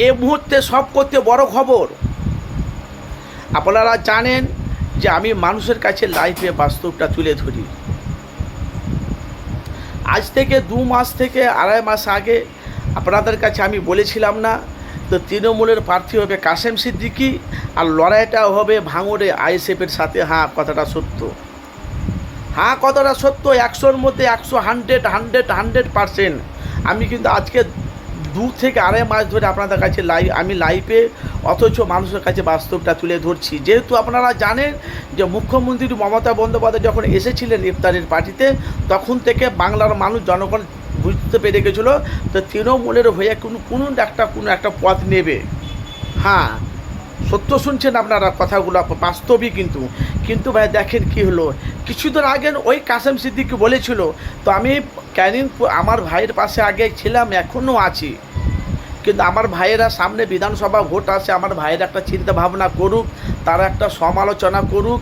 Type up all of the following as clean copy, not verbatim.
এই মুহূর্তে সব করতে বড় খবর, আপনারা জানেন যে আমি মানুষের কাছে লাইফে বাস্তবটা তুলে ধরি। আজ থেকে 2 মাস থেকে 2.5 মাস আগে আপনাদের কাছে আমি বলেছিলাম না, তো তৃণমূলের প্রার্থী হবে কাশেম সিদ্দিকী আর লড়াইটা হবে ভাঙড়ে আইএসএফের সাথে। হ্যাঁ, কথাটা সত্য। হ্যাঁ, কথাটা সত্য। 100-র মধ্যে 100, 100%। আমি কিন্তু আজকে 2 থেকে 2.5 মাস ধরে আপনাদের কাছে আমি লাইভে, অথচ মানুষের কাছে বাস্তবটা তুলে ধরছি। যেহেতু আপনারা জানেন যে মুখ্যমন্ত্রী মমতা বন্দ্যোপাধ্যায় যখন এসেছিলেন ইফতারের পার্টিতে, তখন থেকে বাংলার মানুষ জনগণ বুঝতে পেরে গেছিলো তো তৃণমূলের হয়ে কোনো একটা পথ নেবে। হ্যাঁ, সত্য শুনছেন আপনারা কথাগুলো, বাস্তবই। কিন্তু ভাই দেখেন কি হলো। কিছুদিন আগে ওই কাশেম সিদ্দিকী বলেছিল, তো আমি ক্যানিং আমার ভাইয়ের পাশে আগে ছিলাম, এখনও আছি। কিন্তু আমার ভাইয়েরা সামনে বিধানসভা ভোট আসে, আমার ভাইয়েরা একটা চিন্তা ভাবনা করুক, তারা একটা সমালোচনা করুক।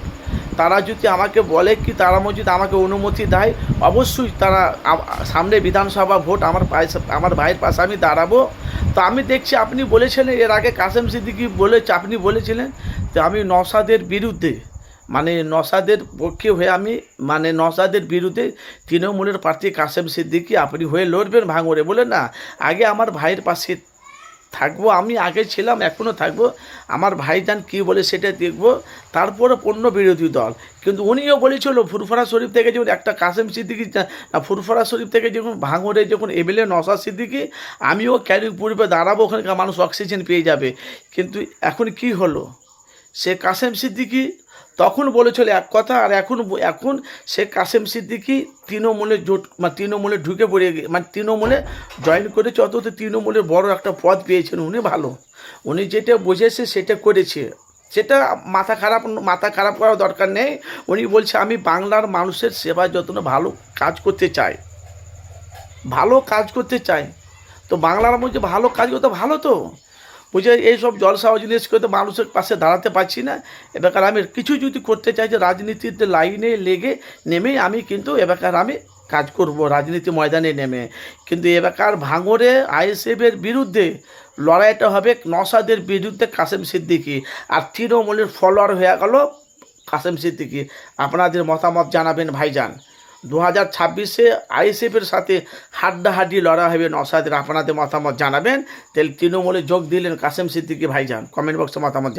তারা যদি আমাকে বলে কি, তারা যদি আমাকে অনুমতি দেয়, অবশ্যই তারা সামনে বিধানসভা ভোট আমার ভাইয়ের পাশে আমি দাঁড়াবো। তো আমি দেখছি আপনি বলেছিলেন এর আগে কাশেম সিদ্দিকী আপনি বলেছিলেন যে আমি নওশাদের বিরুদ্ধে, মানে নওশাদের পক্ষে হয়ে আমি, মানে নওশাদের বিরুদ্ধে তৃণমূলের প্রার্থী কাশেম সিদ্দিকী আপনি হয়ে লড়বেন ভাঙড়ে। বলে না, আগে আমার ভাইয়ের পাশে থাকবো, আমি আগে ছিলাম, এখনও থাকবো। আমার ভাইজান কী বলে সেটা দেখবো, তারপরে পণ্য বিরোধী দল। কিন্তু উনিও বলেছিল ফুরফুরা শরীফ থেকে যখন একটা কাশেম সিদ্দিকী, ফুরফুরা শরীফ থেকে যখন ভাঙড়ে যখন এমএলএ নওশাদ সিদ্দিকী, আমিও ক্যানিং পূর্বে দাঁড়াবো, ওখানকার মানুষ অক্সিজেন পেয়ে যাবে। কিন্তু এখন কি হলো, সে কাশেম সিদ্দিকী তখন বলেছিল এক কথা, আর এখন সে কাশেম সিদ্দিকী তৃণমূলের জোট, মানে তৃণমূলে ঢুকে পড়ে, মানে তৃণমূলে জয়েন করেছে, অথচ তৃণমূলের বড় একটা পদ পেয়েছেন উনি। ভালো, উনি যেটা বুঝেছে সেটা করেছে, সেটা মাথা খারাপ করার দরকার নেই। উনি বলছে আমি বাংলার মানুষের সেবা যত্ন ভালো কাজ করতে চাই। তো বাংলার মধ্যে ভালো কাজ করতে ভালো, তো বুঝে এইসব জলসা জিনিস করতে মানুষের পাশে দাঁড়াতে পারছি না। এবার আমি কিছু যদি করতে চাই, যে রাজনীতির লাইনে নেমেই আমি কিন্তু এবার আমি কাজ করব, রাজনীতি ময়দানে নেমে। কিন্তু এবার ভাঙড়ে আইএসএফের বিরুদ্ধে লড়াইটা হবে নওশাদের বিরুদ্ধে কাশেম সিদ্দিকী, আর তৃণমূলের ফলোয়ার হয়ে গেল কাশেম সিদ্দিকী। আপনাদের মতামত জানাবেন ভাইজান। 2026-এ আইএসএফের সাথে হাড্ডাহাড্ডি লড়া হবে নওশাদের। আপনাদের মতামত জানাবেন। তাহলে তৃণমূলে যোগ দিলেন কাশেম সিদ্দিকী ভাইজান, কমেন্ট বক্সে মতামত